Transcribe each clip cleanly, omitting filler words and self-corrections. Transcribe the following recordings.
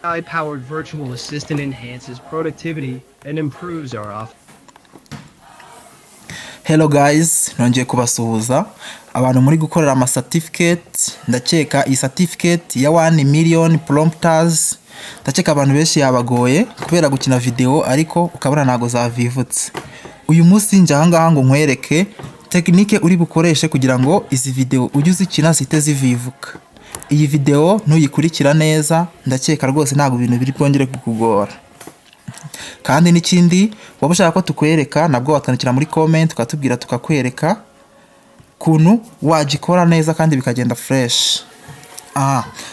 AI-powered virtual assistant enhances productivity and improves our office. Hello guys, nongeye kubasuhuza abantu muri gukorera ama certificate. Ndakeka iyi certificate ya 1 million prompters ndakeka abantu benshi yabagoye kubera gukina video ariko ukabona nago zavivutse. Uyu munsi nje ahangaha ngo nkwereke technique uri bukoreshe kugira ngo izi video ujye uzikina zite zivivuka. Iyi video nuyikurikira neza ndakeka rwose ntago ibintu biri bwongere kukugora. Kandi n'ikindi waba ushaka ko tukwereka nabwo watwandikira muri comment ukatubwira tukakwereka kuntu wagikora neza kandi bikagenda fresh.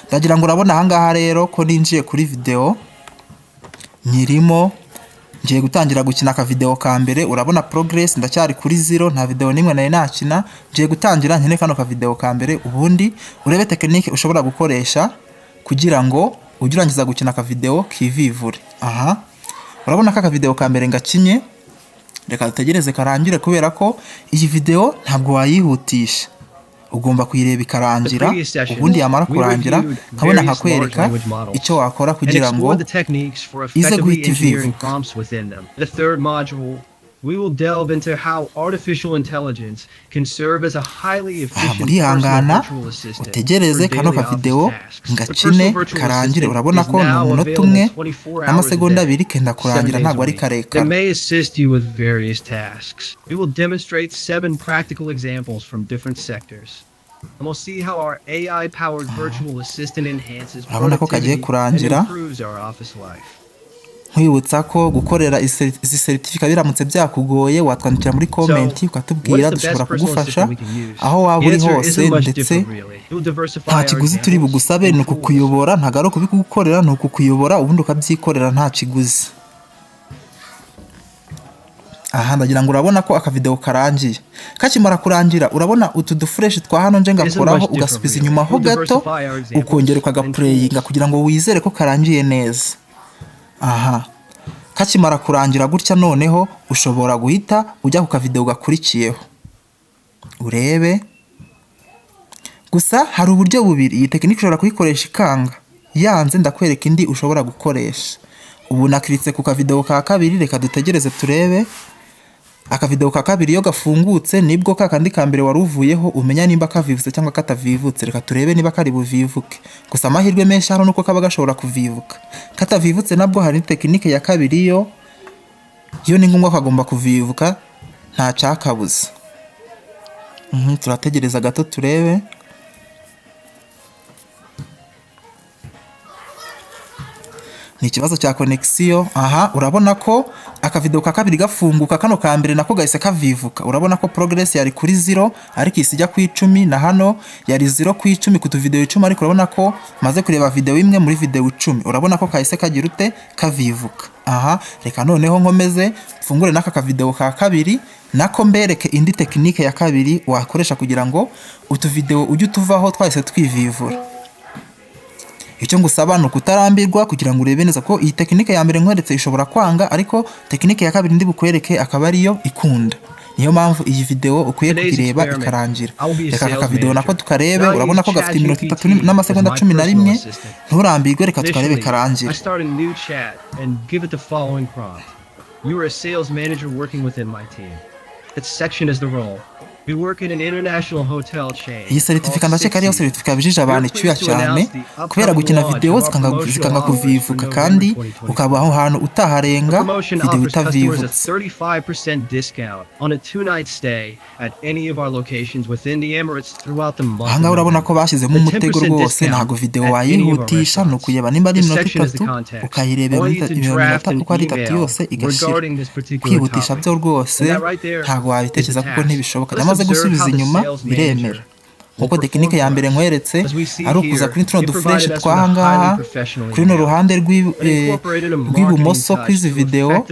Ndagira ngo urabona ahangaha rero ko ninjiye kuri video nyirimo ngiye gutangira gukina aka video ka mbere. Urabona progress ndacyari kuri 0, nta video nimwe nayo nakina. Ngiye gutangira nkene kano ka video ka mbere ubundi urebe technique ushobora gukoresha kugira ngo ujye urangiza gukina aka video kivivure. Urabona ko aka video ka mbere ngakinye, reka dutegereze karangire kubera ko iyi video ntabwo wayihutisha. Ugomba kuyireba ikarangira ubundi yamara kurangira kabona nkakwereka icyo wakora kugira ngo ize guhita ivivuka. We will delve into how artificial intelligence can serve as a highly efficient virtual assistant. Utegereze kano ka video ngakine karangire. Urabona ko mu munota umwe n'amasegonda 2 kenda kurangira ntabwo ari karekare. They may assist you with various tasks. We will demonstrate 7 practical examples from different sectors. And we'll see how our AI-powered virtual assistant enhances productivity and improves our office life. Nkwibutsa ko gukorera izi certificate biramutse byakugoye watwandikira muri comment ukatubwira dushobora kugufasha aho waba uri hose, ndetse nta kiguzi turi bugusabe, ni ukukuyobora, ntagaro kubikugukorera, ni ukukuyobora ubundi ukabyikorera nta kiguzi. Ndagira ngo urabona ko aka video karangiye. Kakimara kurangira urabona utu dufresh twa hano nje ngakoraho ugasubiza inyuma ho gato ukongera ukagaplayinga kugira ngo wizere ko karangiye neza. Kakimara kurangira gutya noneho ushobora guhita ujya ku ka video gakurikiyeho urebe. Gusa hari uburyo bubiri iyi technique ushobora kuyikoresha ikanga, yanze ndakwereka indi ushobora gukoresha. Ubu nakiritse ku ka video ka kabiri, reka dutegereze turebe. Aka video ka kabiri iyo gafungutse nibwo kakandi ka mbere waruvuyeho umenya nimba kavivutse cyangwa katavivutse. Reka turebe niba kari buvivuke. Gusa amahirwe menshi hano nuko kaba gashobora kuvivuka. Katavivutse nabwo hari technique ya kabiri yo ni ngombwa kagomba kuvivuka nta cyakabuze. Turategereza gato turebe. Ni ikibazo cya connection. Urabona ko aka video ka kabiri gafunguka, kano ka mbere nako gahise kavivuka. Urabona ko progress yari kuri 0 ariko isijya ku 10, na hano yari 0 ku 10 ku tu video 10, ariko urabona ko maze kureba video imwe muri video 10. Urabona ko kahise kagira ute kavivuka. Reka noneho nkomeze mfungure naka ka video ka kabiri nako mbereke indi technique ya kabiri wakoresha kugira ngo utu video ujye tuvaho twahise twivivura. Icyo ngusaba no kutarambirwa kugira ngo urebe neza ko iyi technique ya mbere nkweretse ishobora kwanga, ariko technique ya kabiri ndi bukwereke akaba ariyo ikunda. Niyo mpamvu iyi video ukwiye kugireba ikarangira. Reka aka video nako tukarebe. Urabona ko gafite iminota 3 n'amasegonda 11. Nturambirwe, reka tukarebe karangira. You are a sales manager working within my team. That section is the role. We work in an international hotel chain. Iyi certificate ndakeka ariyo certificate bijije abantu icyuya cyane kubera gukina video zikanga kuvivuka kandi ukaba aho hantu utaharenga video itavivutse. 35% discount on a 2-night stay at any of our locations within the Emirates throughout the month. Aha urabona ko bashyizemo umutego rwose, ntago video wayihutisha, no kuyeba nimba ari iminota 3 ukayirebera iminota uko ari 3 yose igashira. Kwihutisha byo rwose ntago wabitekereza kuko ntibishoboka. Amaze gusubiza inyuma biremera. Nkuko technique ya mbere nkweretse ari ukuza kuri tuno dufresh twahangaha kuri no ruhande rw'ibumoso kw'izi video,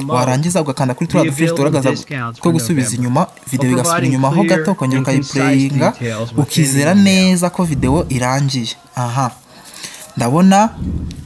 warangiza ugakanda kuri tuno dufresh turagaza ko gusubiza inyuma video igasubira inyuma ho gato kongera ukayiplayinga ukizera neza ko video irangiye. ndabona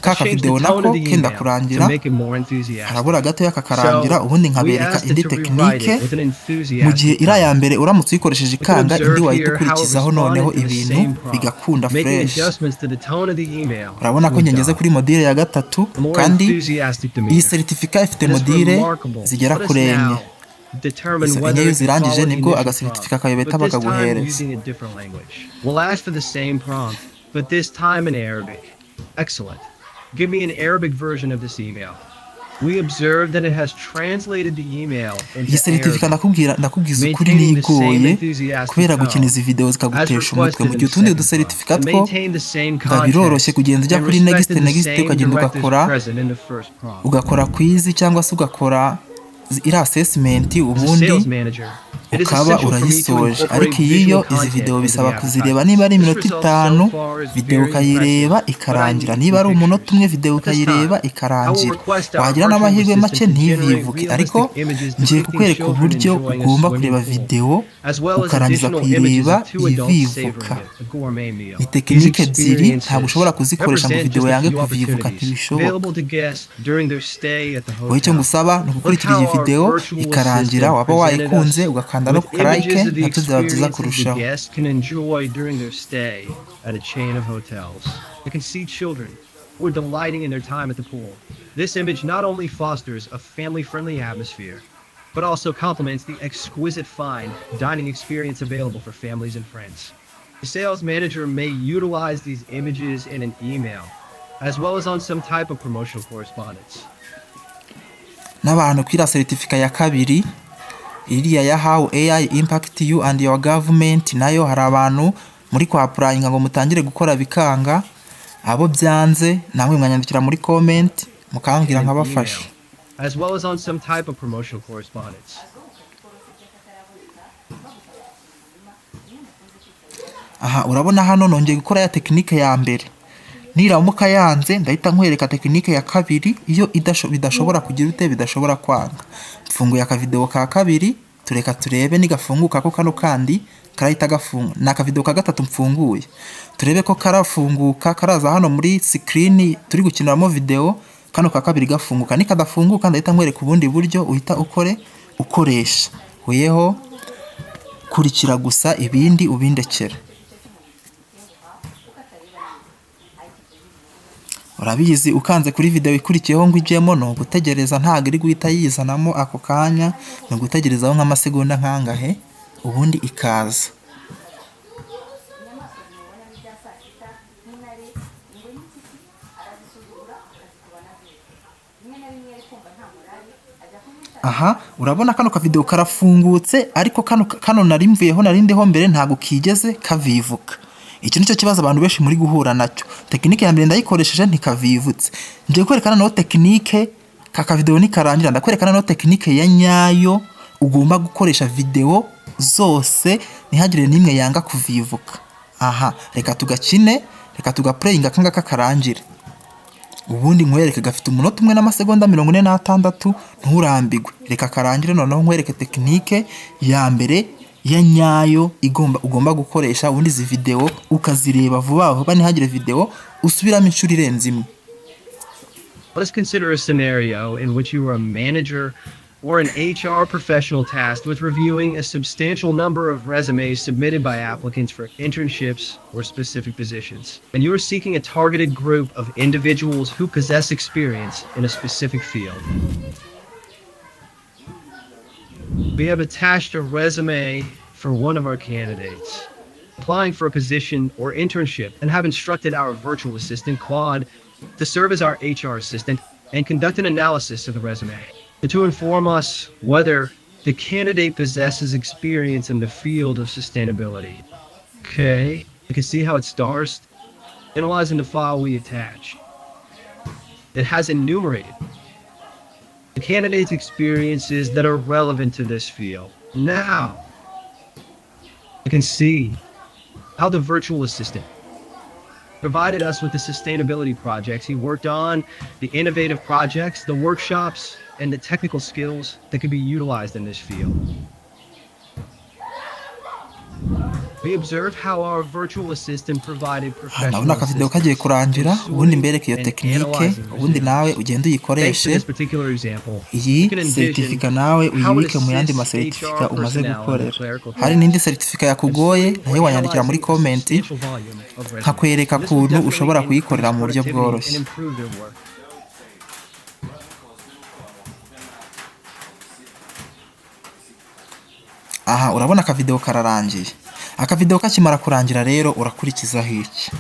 ka Let's change the kavideo tone of nako the kenda email to kurangira, make it more enthusiastic. harabura gatoya kakarangira, So ubundi we nkabereka asked it indi to rewrite tekinike. it with an Mu gihe enthusiastic iriya ya tone. mbere uramutse uyikoresheje We can ikanga, indi observe wahita here how it ukurikizaho noneho responded to the ibintu same prompt, bigakunda making fresh. adjustments to the tone of the email Urabona ko to ngeze adopt kuri modire ya gatatu, a more kandi enthusiastic iyi demeanor. certificate ifite And it's modire remarkable. zigera Let us kuri enye. now determine Izo enye whether iyo it can zirangije follow the nibwo initial agacertificate prompt, kawe bahita but this time bakaguhereza. using a different language. We'll ask for the same prompt, but this time in Arabic. Excellent. Give me an Arabic version of this email. We observe that it has translated the email Iyi into certificate Arabic, ndakubwiza ukuri maintaining the same nigoye enthusiastic kubera gukina tone izi video as zikagutesha umutwe. requested Mu in gihe the utundi second prompt, ducertificate and two maintain the same biba biroroshye context kugenda ujya and kuri next respected the next same ukagenda directives ugakora present in the first prompt. ugakora quiz cyangwa se ugakora iri assessment, As a ubundi sales manager, it is ukaba essential for me to urayisoje. incorporate Ariko iyi visual yo izi content video into bisaba the kuzireba niba ari advertisements. This iminota result so 5 far is video very ukayireba impressive, but I ikarangira, need niba ari some umunota pictures. umwe video At this ukayireba time, I will ikarangira, request our wagira virtual n'amahirwe make assistant to generate ntivivuke. Ariko realistic images ngiye depicting kukwereka children uburyo enjoying a ugomba swimming kureba pool, video as well as ukarangiza additional images kuyireba of two adults ivivuka. savoring it, a gourmet meal. Ni These tekinike ebyiri, ntabwo ushobora experiences kuzikoresha ngo represent video just a yange few kuvivuka, opportunities ntibishoboka. available to guests during their stay at the Wowe icyo hotel. ngusaba ni Look ugukurikira iyi how our video virtual ikarangira, assistant waba presented wayikunze us ugakanda no with ku like, images of the nabyo byaba byiza experiences the kurushaho. guests can enjoy during their stay at a chain of hotels. You can see children who are delighting in their time at the pool. This image not only fosters a family-friendly atmosphere, but also complements the exquisite fine dining experience available for families and friends. The sales manager may utilize these images in an email, as well as on some type of promotional correspondence. N'abantu kwira certificate ya kabiri iriya ya how AI impact you and your government, nayo hari abantu muri kwa applying ngo mutangire gukora bikanga, abo byanze namwe mwanyandikira muri comment mukambwira In an nkabafasha. email, as well as on some type of promotional correspondence. Aha, urabona hano nongeye gukora ya tekinike ya mbere. Niramuka yanze ndahita nkwereka tekinike ya kabiri, iyo bidashobora kugira ute, bidashobora kwanga. Mfunguye aka video ka kabiri, tureka turebe nigafunguka ko kano kandi karahita gafunga. Naka video ka gatatu mfunguye, turebe ko karafunguka, karaza hano muri screen turi gukiniramo video. Kano ka kabiri gafunguka, nikadafunguka ndahita nkwereka ubundi buryo uhita ukoresha. Huyeho kurikira gusa, ibindi ubindekera. Urabizi ukanze kuri video ikurikiyeho ngo ijemo no gutegereza, ntago iri guhita yizanamo ako kanya, no gutegerezaho nk'amasegonda nkangahe ubundi ikaza. Aha, urabona kano ka video karafungutse, ariko kano narimvuyeho narindeho mbere ntago kigeze kavivuka. Iki nicyo kibazo abantu benshi muri guhura nacyo. Tekinike ya mbere ndayikoresheje ntikavivutse. Ngiye kwerekana no tekinike kaka video nikarangira, ndakwerekana no tekinike ya nyayo ugomba gukoresha video zose ntihagire nimwe yanga kuvivuka. Aha, reka tugakine, reka tugaplayinga kangaka karangire. Ubundi nkwereke gafite umunota umwe n'amasegonda 46, nturambigwe. Reka karangire noneho nkwereke tekinike ya mbere ya nyayo ugomba gukoresha, ubundi izi video ukazireba vuba vuba ntihagire video usubiramo inshuro irenze imwe. Let's consider a scenario in which you are a manager or an HR professional tasked with reviewing a substantial number of resumes submitted by applicants for internships or specific positions, and you are seeking a targeted group of individuals who possess experience in a specific field. We have attached a resume for one of our candidates applying for a position or internship, and have instructed our virtual assistant, Claude, to serve as our HR assistant and conduct an analysis of the resume and to inform us whether the candidate possesses experience in the field of sustainability. Okay, you can see how it stars. Analyzing the file we attach. It has enumerated the candidate's experiences that are relevant to this field. Now, you can see how the virtual assistant provided us with the sustainability projects he worked on, the innovative projects, the workshops, and the technical skills that could be utilized in this field. We observe how our virtual assistant provided ndabona professional akavideo kagiye assistance kurangira in ubundi sorting mbereke iyo and tekinike analyzing ubundi nawe resumes. ugenda Thanks to uyikoreshe this particular example, you iyi can envision seritifika nawe how it uyibike mu yandi assists maseritifika HR umaze personnel in the gukorera clerical hari n'indi tasks seritifika and yakugoye sorting or nayo wanyandikira muri analyzing a komenti substantial volume of resumes. nkakwereka This will ukuntu definitely ushobora increase kuyikorera mu buryo productivity and bworoshye. improve their work. Aha urabona akavideo kararangiye. Akavideo kakimara kurangira rero urakurikizaho iki?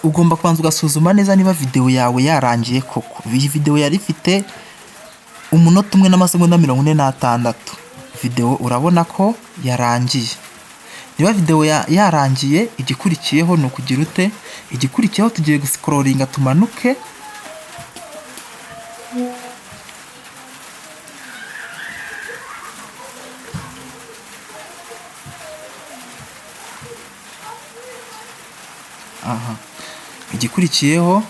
Ugomba kubanza ugasuzuma neza niba video yawe yarangiye koko. Iyi video yari ifite umunota umwe n'amasegonda 46. Video urabona ko yarangiye. Niba video yarangiye igikurikiyeho no kugira ute? Igikurikiyeho tugiye guscrollinga tumanuke. Aha. Igikurikiyeho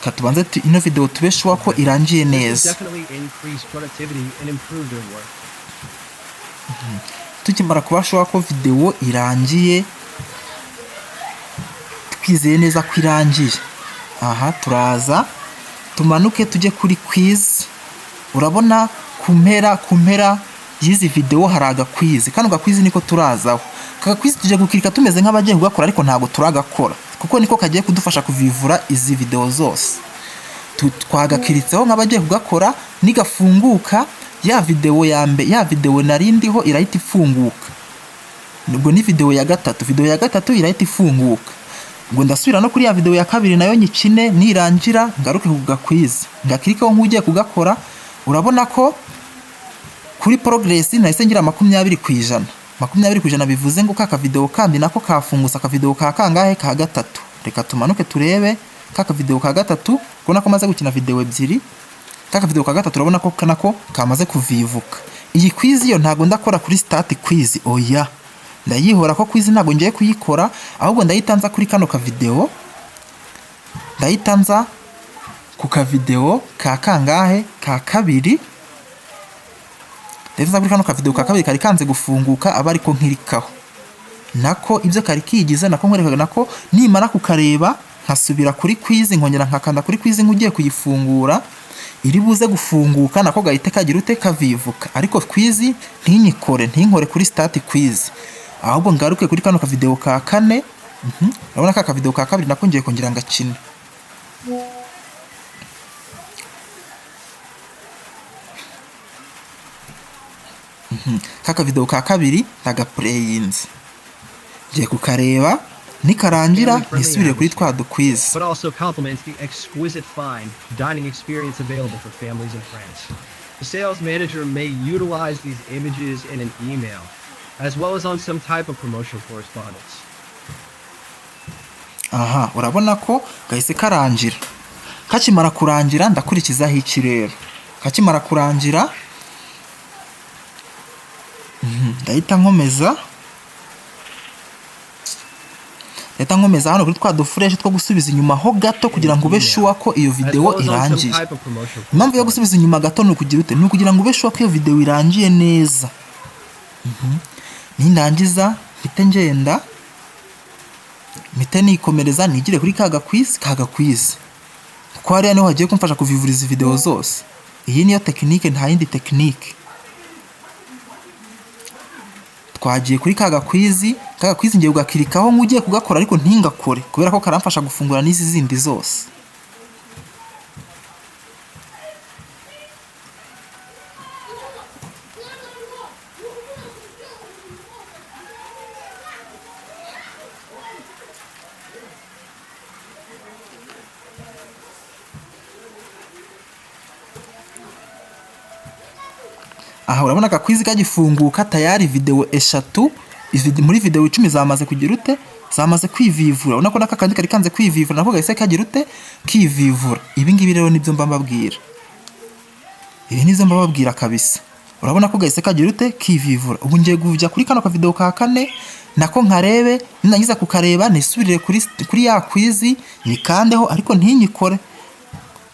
katubanze ino video tubeshwa ko irangiye neza. Tukimara kubashwa ko video irangiye twizeye neza ko irangiye. Aha turaza tumanuke tujye kuri quiz. Urabona kumpera yizi video haraga quiz. Kano ga quiz niko turazaho. Kaka quiz tuje gukirika tumeze nk'abagiye kugakora ariko ntago turagakora. Kuko niko kagiye kudufasha kuvivura izi video zose. Twagakiritseho nk'abagiye kugakora nigafunguka ya video narindiho irahita ifunguka. Nubwo ni video ya gatatu irahita ifunguka. Ngo ndasubira no kuri ya video ya kabiri nayo nyikine nirangira ngaruke kugakwiza. Ngakirikaho nk'ugiye kugakora urabona ko kuri progress nahise ngira 20%. 20% bivuze ngo kaka video kandi nako kafungusa ka video ka kangahe ka gatatu. Reka tumanuke turebe kaka video ka gatatu kubona ko maze gukina video ebyiri. Kaka video ka gatatu urabona ko kanako kamaze kuvivuka. Iyi quiz yo ntago ndakora kuri start quiz oya. Ndayihora ko quiz ntago ngiye kuyikora ahubwo ndayitanza kuri kano ka video. Ndayitanza ku ka video ka kangahe ka kabiri. Ndetse kuri kano ka video ka kabiri kari kanze gufunguka abari ko nkirikaho. Nako ibyo kari kigize nako nkwerekaga nako nimara kukareba nkasubira kuri quiz nkongera nkakanda kuri quiz nk'ugiye kuyifungura iri buze gufunguka nako gahite kagira ute kavivuka ariko quiz ntinkore kuri start quiz ahubwo ngaruke kuri kano ka video ka kane. Urabona ka video ka kabiri nako ngiye kongera ngakina. Kaka video ka kabiri naga playinze ngiye kukareba nikarangira nisubire kuri twa quiz. But also complements the exquisite fine dining experience available for families and friends. The sales manager may utilize these images in an email as well as on some type of promotional correspondence. Aha urabona ko gahise karangira. Kakimara kurangira ndakurikizaho iki rero. Kakimara kurangira ndahita nkomeza hano kuri twa dufresh two gusubiza inyuma ho gato kugira ngo ube sure ko iyo video irangiye. Impamvu yo gusubiza inyuma gato no kugira ute no kugira ngo ube sure ko iyo video irangiye neza. Nindangiza mpite ngenda mpite nikomereza nigire kuri kaga quiz kuko hariya niho hagiye kumfasha kuvivuriza video zose. Iyi niyo technique nta yindi technique. Twagiye kuri kaga quiz ngiye ugakirikaho nk'ugiye kugakora ariko ntingakore kubera ko karamfasha gufungura n'izi zindi zose. Aha urabona ka quiz kagifunguka tayari video eshatu muri video 10 zamaze kugira ute zamaze kwivivura. Urabona ko nakakandi kari kanze kwivivura nako gahise kagira ute kivivura. Ibi ngibi rero nibyo mbabwira. Ibi nibyo mbabwira kabisa. urabona ko gahise kagira ute kivivura. Ubu ngiye kujya kuri kano ka video ka kane nako nkarebe, ninangiza kukareba nisubirire kuri ya quiz nikandeho, ariko ntinyikore.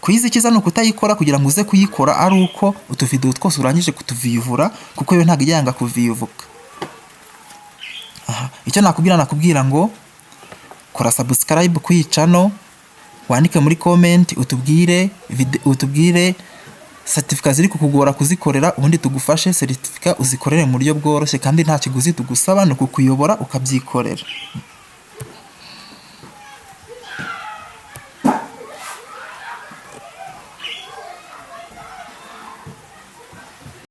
Quiz kiza no kutayikora kugira ngo uze kuyikora ari uko utu video twose urangije kutuvivura, kuko yo ntago ijyanga kuvivuka. Icyo nakubwira ngo kora subscribe kuri channel, wandike muri comment utubwire certificate ziri kukugora kuzikorera, ubundi tugufashe certificate uzikorere mu buryo bworoshye kandi nta kiguzi tugusaba, no kukuyobora ukabyikorera.